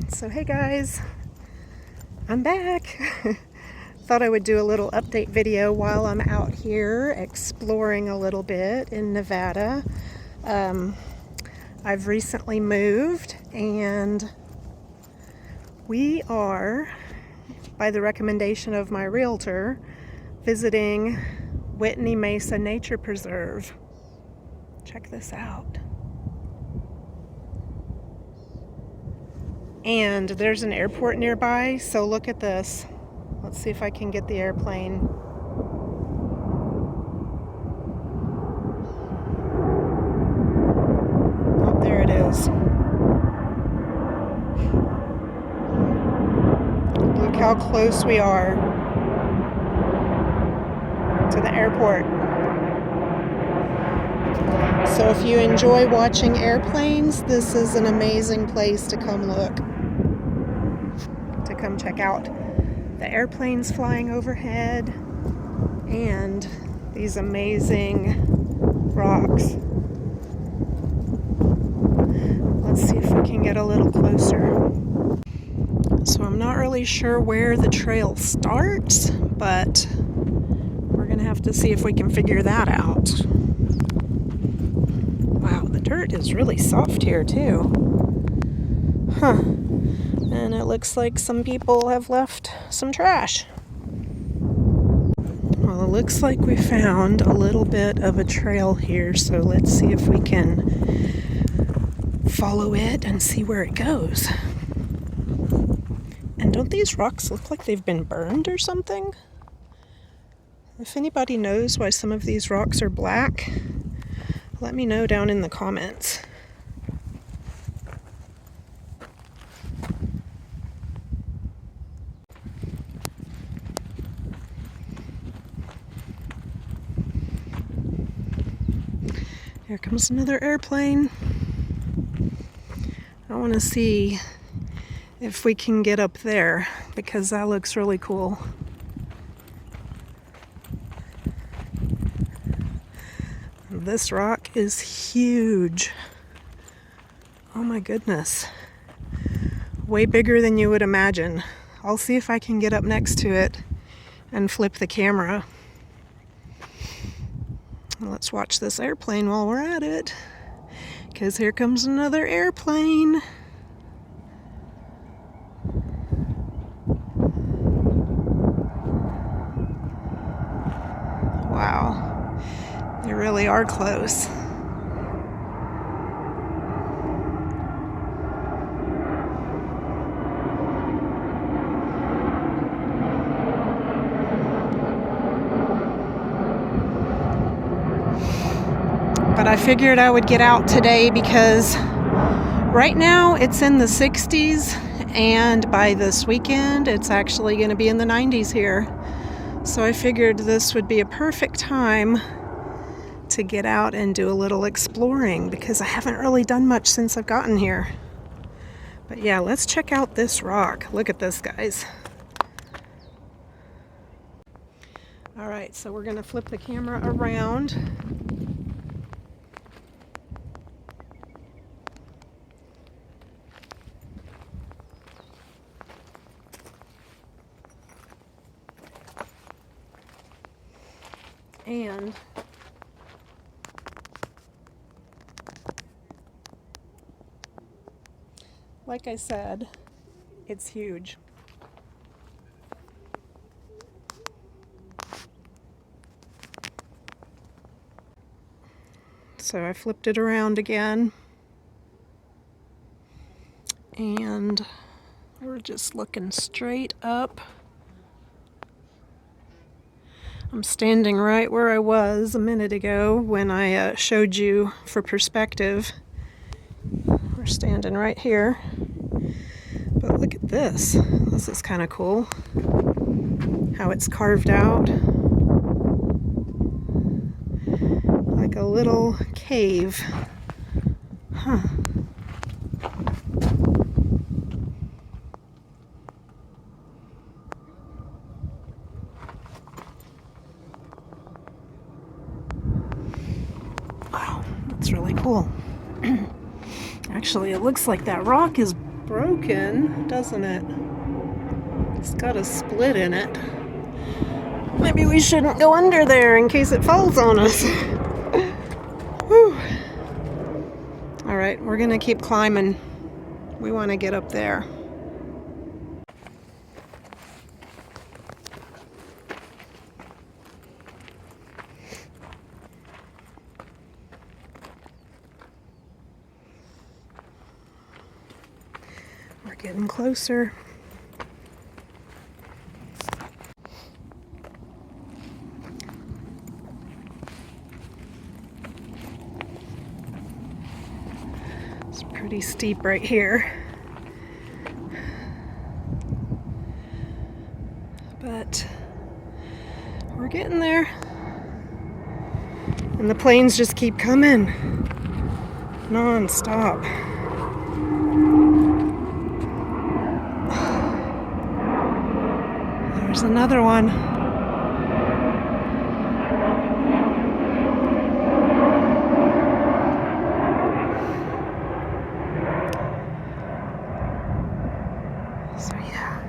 So hey guys, I'm back. Thought I would do a little update video while I'm out here exploring a little bit in Nevada. I've recently moved and we are, by the recommendation of my realtor, visiting Whitney Mesa Nature Preserve. Check this out. And there's an airport nearby, so look at this. Let's see if I can get the airplane. Oh, there it is. Look how close we are to the airport. So if you enjoy watching airplanes, this is an amazing place to come look. To come check out the airplanes flying overhead and these amazing rocks. Let's see if we can get a little closer. So I'm not really sure where the trail starts, but we're gonna have to see if we can figure that out. Wow, the dirt is really soft here too. Huh. And it looks like some people have left some trash. Well, it looks like we found a little bit of a trail here, so let's see if we can follow it and see where it goes. And don't these rocks look like they've been burned or something? If anybody knows why some of these rocks are black, let me know down in the comments. Here comes another airplane. I want to see if we can get up there because that looks really cool. This rock is huge. Oh my goodness. Way bigger than you would imagine. I'll see if I can get up next to it and flip the camera. Let's watch this airplane while we're at it, because here comes another airplane. Wow, they really are close. But I figured I would get out today because right now it's in the 60s and by this weekend it's actually going to be in the 90s here. So I figured this would be a perfect time to get out and do a little exploring because I haven't really done much since I've gotten here. But yeah, let's check out this rock. Look at this, guys. All right, so we're going to flip the camera around. And like I said, it's huge. So I flipped it around again. And we're just looking straight up. I'm standing right where I was a minute ago when I showed you for perspective. We're standing right here. But look at this. This is kind of cool. How it's carved out. Like a little cave. Huh. Wow, that's really cool. Actually, it looks like that rock is broken, doesn't it? It's got a split in it. Maybe we shouldn't go under there in case it falls on us. Whew. All right, we're gonna keep climbing. We want to get up there. We're getting closer. It's pretty steep right here. But we're getting there. And the planes just keep coming non-stop. There's another one. So yeah,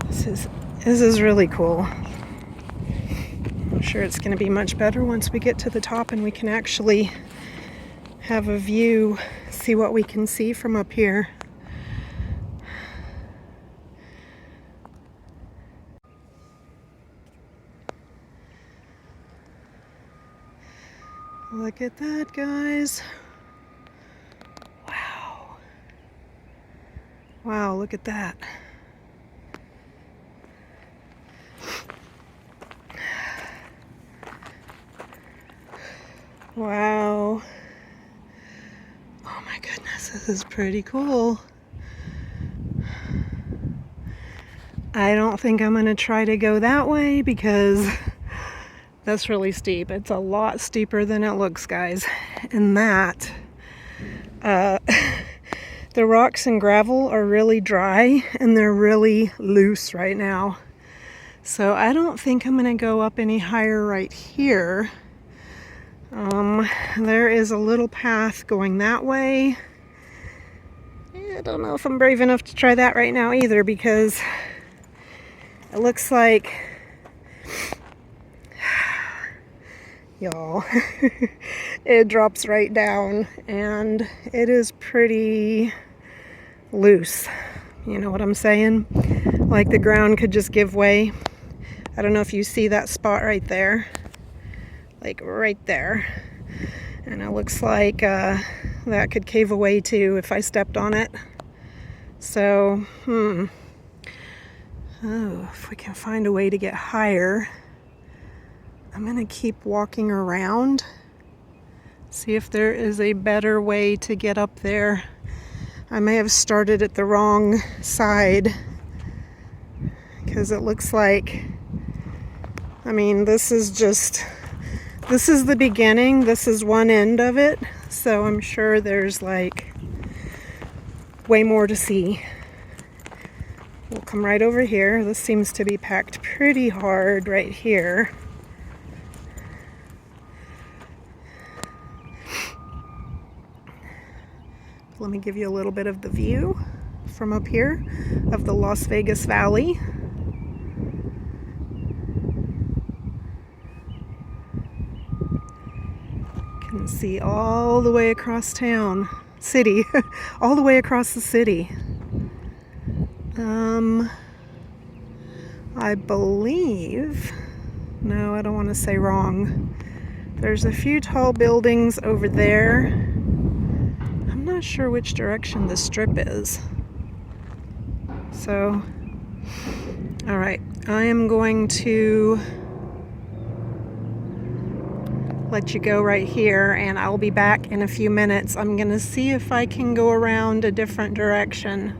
this is really cool. I'm sure it's going to be much better once we get to the top and we can actually have a view, see what we can see from up here. Look at that, guys. Wow. Wow, look at that. Wow. Oh my goodness, this is pretty cool. I don't think I'm gonna try to go that way because that's really steep. It's a lot steeper than it looks, guys. And that, the rocks and gravel are really dry and they're really loose right now. So I don't think I'm gonna go up any higher right here. There is a little path going that way. I don't know if I'm brave enough to try that right now either because it looks like, y'all, it drops right down and it is pretty loose. You know what I'm saying? Like the ground could just give way. I don't know if you see that spot right there. Like right there. And it looks like that could cave away too if I stepped on it. So, oh, if we can find a way to get higher, I'm gonna keep walking around, see if there is a better way to get up there. I may have started at the wrong side because it looks like, I mean, this is the beginning. This is one end of it. So I'm sure there's like way more to see. We'll come right over here. This seems to be packed pretty hard right here. Let me give you a little bit of the view from up here of the Las Vegas Valley. You can see all the way across town, city, all the way across the city. I believe, no, I don't want to say wrong. There's a few tall buildings over there. I'm not sure which direction this strip is. So, all right, I am going to let you go right here and I'll be back in a few minutes. I'm going to see if I can go around a different direction.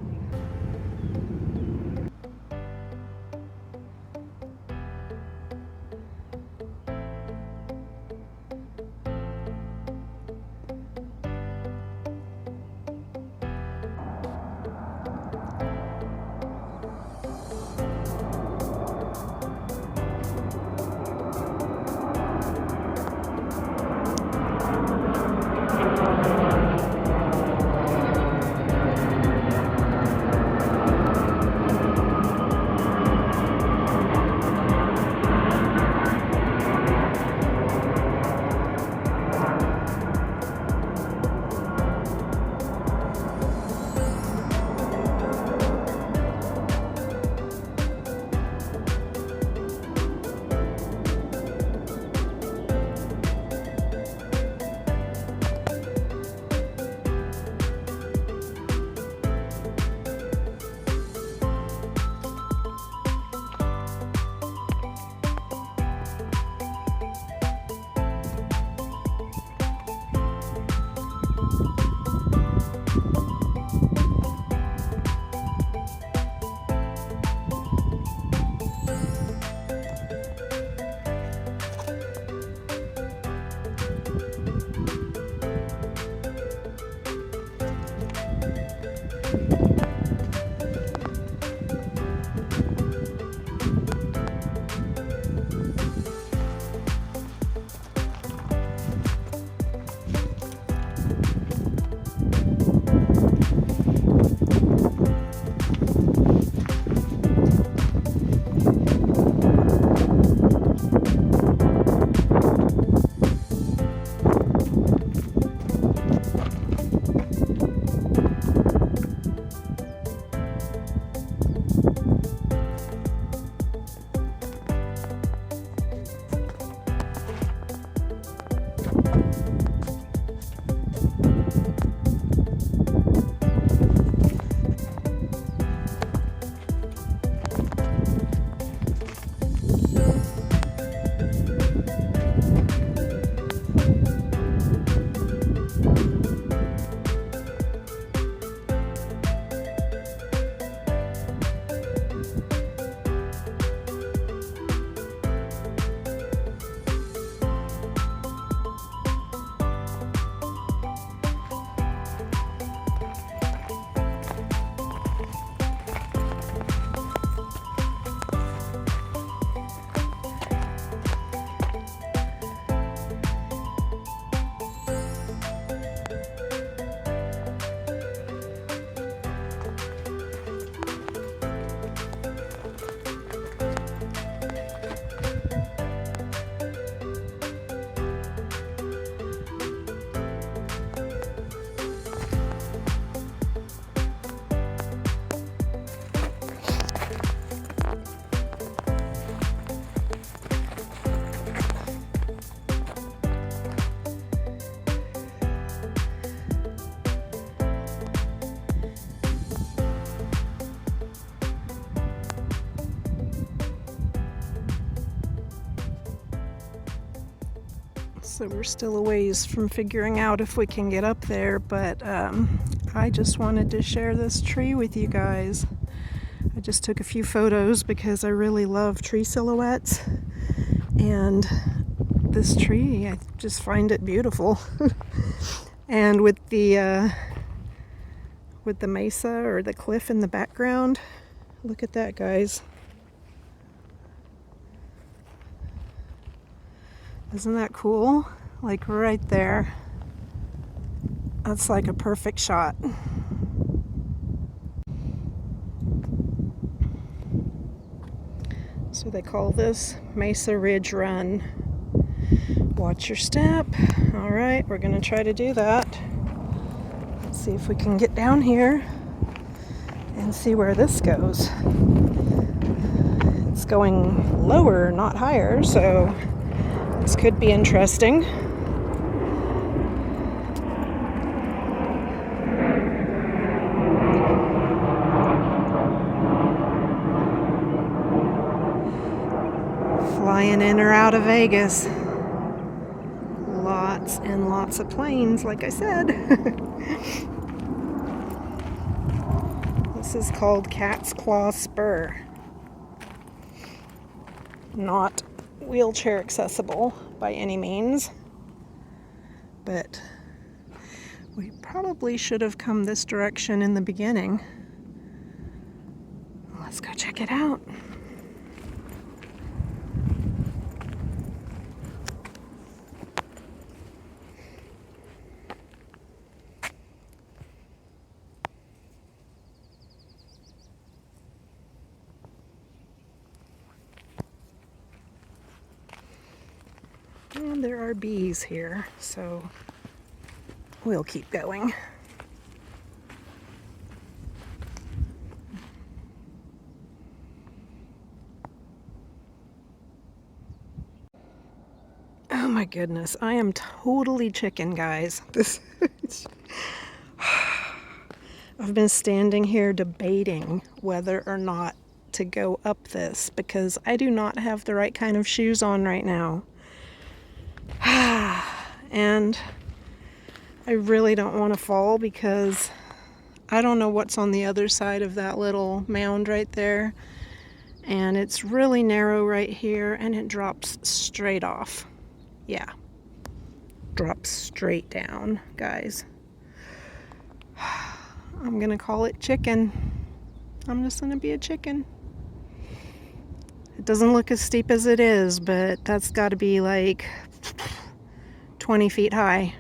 So we're still a ways from figuring out if we can get up there, but I just wanted to share this tree with you guys. I just took a few photos because I really love tree silhouettes, and this tree, I just find it beautiful. And with the mesa or the cliff in the background, look at that, guys. Isn't that cool? Like right there. That's like a perfect shot. So they call this Mesa Ridge Run. Watch your step. All right, we're gonna try to do that. Let's see if we can get down here and see where this goes. It's going lower, not higher, so this could be interesting. Flying in or out of Vegas. Lots and lots of planes, like I said. This is called Cat's Claw Spur. Not wheelchair accessible by any means, but we probably should have come this direction in the beginning. Let's go check it out. And there are bees here, so we'll keep going. Oh my goodness, I am totally chicken, guys. I've been standing here debating whether or not to go up this because I do not have the right kind of shoes on right now. And I really don't want to fall because I don't know what's on the other side of that little mound right there. And it's really narrow right here and it drops straight off. Yeah, drops straight down, guys. I'm gonna call it chicken. I'm just gonna be a chicken. It doesn't look as steep as it is, but that's got to be like 20 feet high.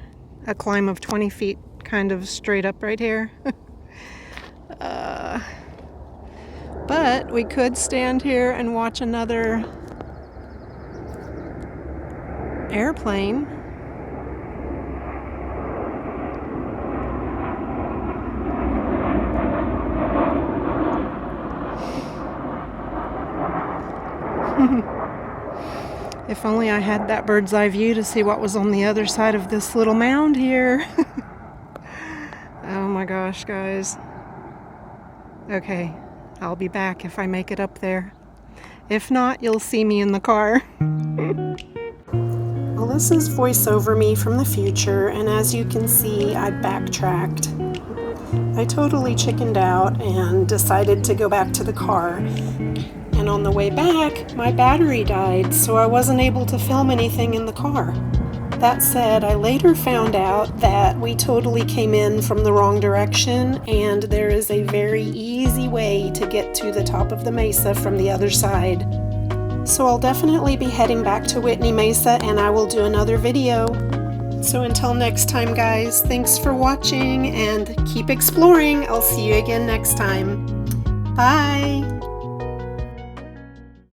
A climb of 20 feet kind of straight up right here. But we could stand here and watch another airplane. If only I had that bird's eye view to see what was on the other side of this little mound here. Oh my gosh, guys. Okay, I'll be back if I make it up there. If not, you'll see me in the car. Well, this is voiceover me from the future, and as you can see, I backtracked. I totally chickened out and decided to go back to the car. And on the way back, my battery died, so I wasn't able to film anything in the car. That said, I later found out that we totally came in from the wrong direction, and there is a very easy way to get to the top of the mesa from the other side. So I'll definitely be heading back to Whitney Mesa, and I will do another video. So until next time, guys, thanks for watching and keep exploring. I'll see you again next time. Bye!